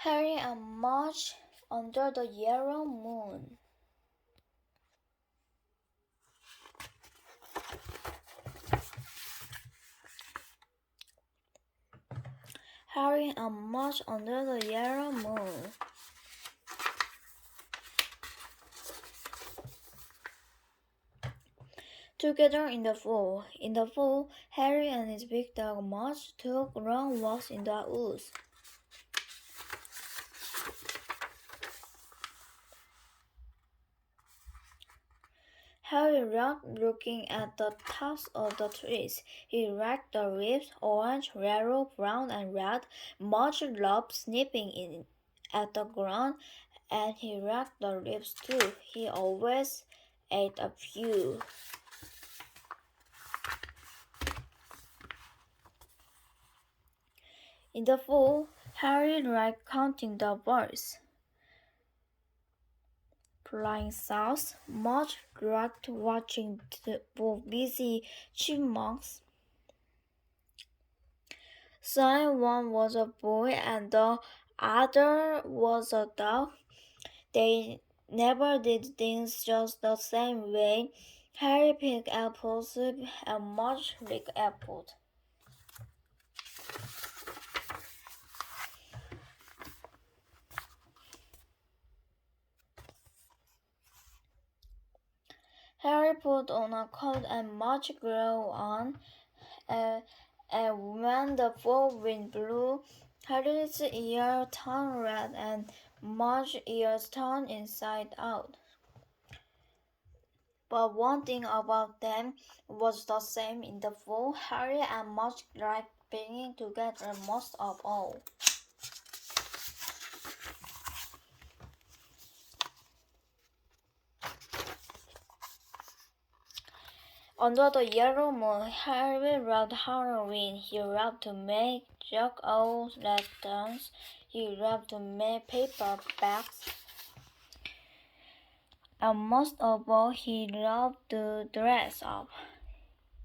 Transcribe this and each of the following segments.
Harry and Mudge under the yellow moon. Harry and Mudge under the yellow moon. Together in the fall. In the fall, Harry and his big dog Mudge took long walks in the woods. Harry loved looking at the tops of the trees. He liked the leaves, orange, yellow, brown, and red. Mudge loved sniffing in at the ground, and he liked the leaves too. He always ate a few. In the fall, Harry liked counting the birds. Flying south, Mudge liked watching the busy chipmunks. Saying one was a boy and the other was a dog. They never did things just the same way. Harry picked apples and Mudge licked apples. Harry put on a coat and Mudge grew on, and when the fall wind blew, Harry's ear turned red and Mudge's ears turned inside out. But one thing about them was the same in the fall. Harry and Mudge liked being together most of all. Under the yellow moon, Harry loved Halloween. He loved to make jack-o'-lanterns. He loved to make paper bags. And most of all, he loved to dress up.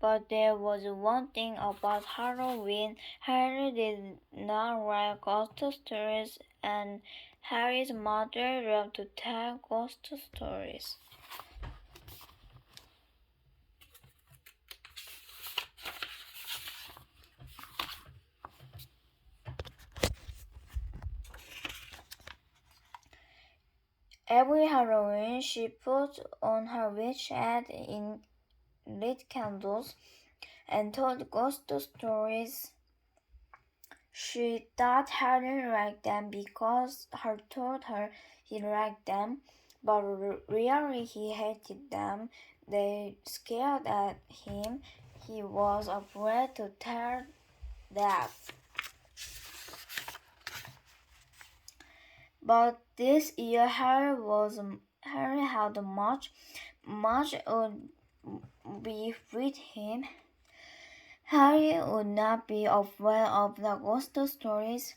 But there was one thing about Halloween. Harry did not like ghost stories, and Harry's mother loved to tell ghost stories. Every Halloween, she put on her witch hat in lit candles and told ghost stories. She thought Harry liked them because Harry told her he liked them, but really he hated them. They scared at him. He was afraid to tell that. But this year Harry had Mudge would be with him. Harry would not be afraid of the ghost stories.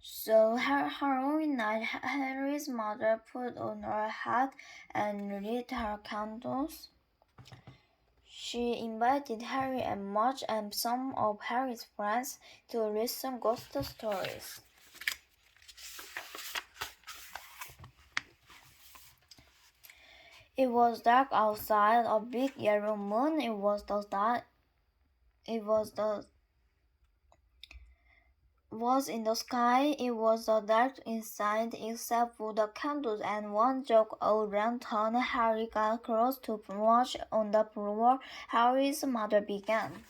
So Halloween night, Harry's mother put on her hat and lit her candles. She invited Harry and Mudge and some of Harry's friends to listen ghost stories. It was dark outside, a big yellow moon. It was in the sky. It was dark inside except for the candles and one jack-o'-lantern. Harry got close to watch on the floor. Harry's mother began.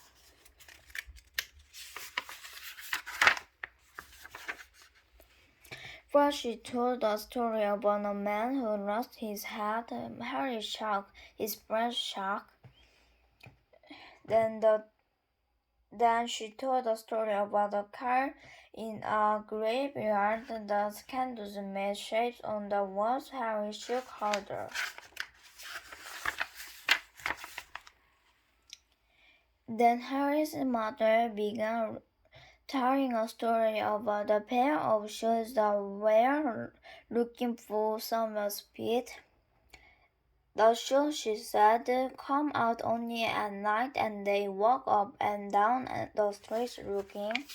First, she told the story about a man who lost his hat. Harry shocked, his friends shocked. Then she told the story about a car in a graveyard. The candles made shapes on the walls. Harry shook harder. Then Harry's mother began telling a story about a pair of shoes that were looking for someone's feet. The shoes, she said, come out only at night, and they walk up and down the streets looking.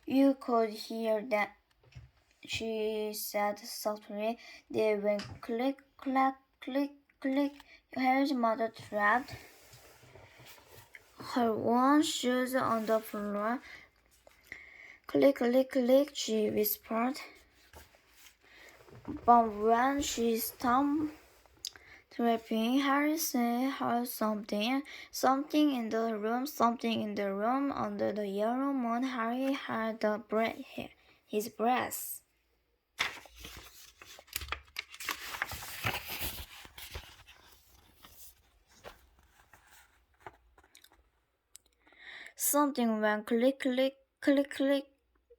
You could hear that, she said softly. They went click, clack, click, click. Harry's mother trapped her worn shoes on the floor. Click, click, click, she whispered. But when she stopped trapping, Harry heard something. Something in the room, something in the room. Under the yellow moon, Harry heard his breath. Something went click, click, click, click,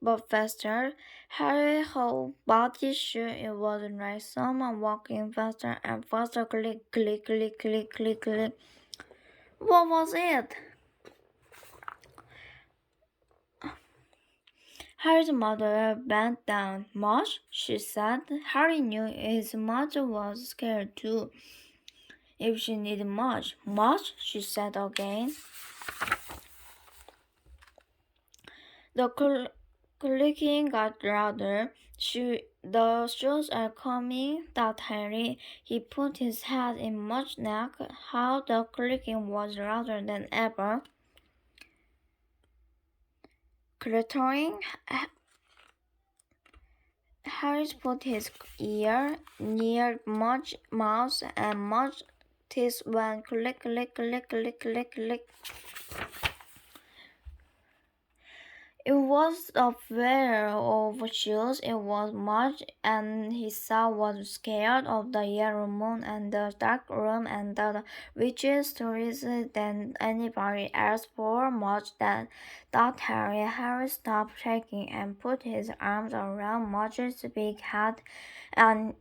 but faster. Harry's whole body shook. It was like someone walking faster and faster. Click, click, click, click, click, click. What was it? Harry's mother bent down. Mudge, she said. Harry knew his mother was scared too. If she needed Mudge. Mudge, she said again. The clicking got louder. The shoes are coming, thought Harry. He put his head in Mudge's neck. How the clicking was louder than ever. Clattering, Harry put his ear near Mudge's mouth, and Mudge's teeth went click, click, click, click, click, click. It was a pair of shoes. It was Mudge, and he was scared of the yellow moon and the dark room and the witches' stories than anybody else. For Mudge that thought Harry. Harry stopped shaking and put his arms around Mudge's big head and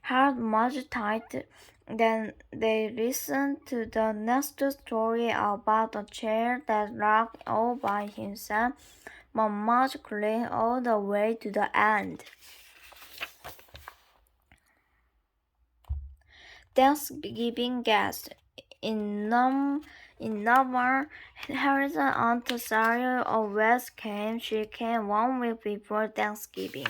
held Mudge tight. Then they listened to the next story about a chair that rocked all by himself. But Mudge climbed all the way to the end. Thanksgiving guests. In November, Harry's Aunt Sally always came. She came 1 week before Thanksgiving.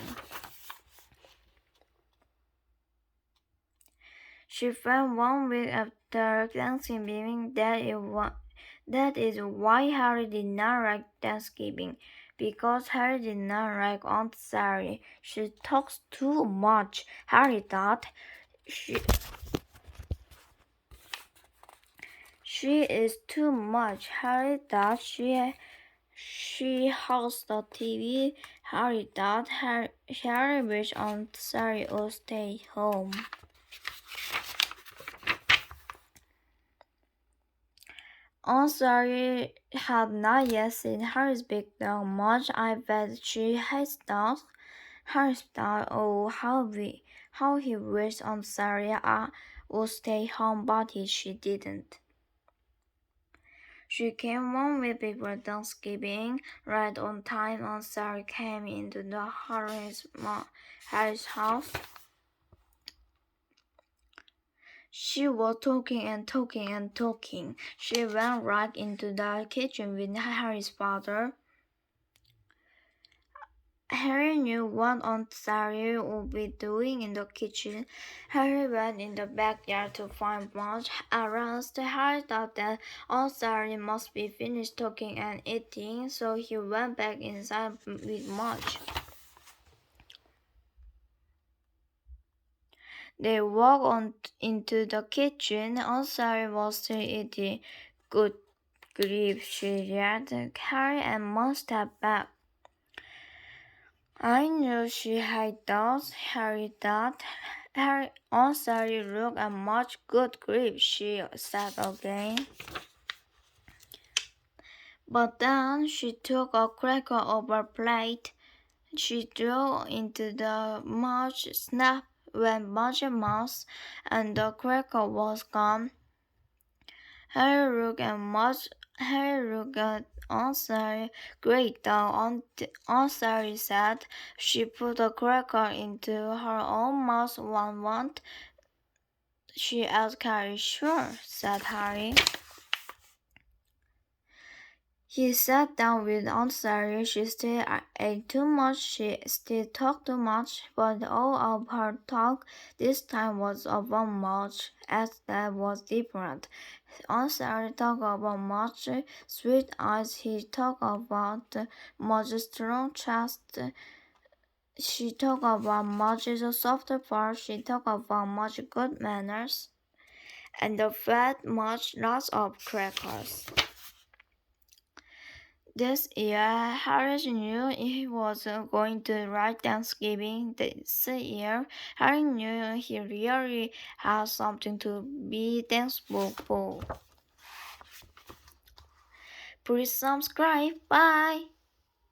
She found 1 week after Thanksgiving. That is why Harry did not like Thanksgiving. Because Harry did not like Aunt Sally. She talks too much, Harry thought. She is too much, Harry thought. She hosts the TV, Harry thought. Harry wished Aunt Sally would stay home. Aunt Sally had not yet seen Harry's big dog Mudge. I bet she hates dogs. Harry thought, oh, how he wished Aunt Sally would stay home, but she didn't. She came 1 week before Thanksgiving, right on time. Aunt Sally came into the Harry's house. She was talking and talking and talking. She went right into the kitchen with Harry's father. Harry knew what Aunt Sally would be doing in the kitchen. Harry went in the backyard to find Mudge. At last, Harry thought that Aunt Sally must be finished talking and eating, so he went back inside with Mudge. They walked into the kitchen. Aunt Sally was still eating. Good grief, she yelled. Harry and Mudge stepped back. I knew she hated dogs, Harry thought. Aunt Sally looked at Mudge. Good grief, she said again. But then she took a cracker off her plate. She threw into the Mudge. Snap went Mudge's mouth, and the cracker was gone. Harry looked at Mudge. Harry looked at Aunt Sally. Great dog, Aunt Sally said. She put a cracker into her own mouth. Want? She asked Harry. Sure, said Harry. He sat down with Aunt Sally. She still ate too much, she still talked too much, but all of her talk this time was about Mudge, as that was different. Aunt Sally talked about Mudge's sweet eyes, he talked about Mudge's strong chest, she talked about Mudge's softer part, she talked about Mudge's good manners, and the fed Mudge lots of crackers. This year, Harris knew he was going to write Thanksgiving. This year, Harry knew he really had something to be thankful for. Please subscribe. Bye.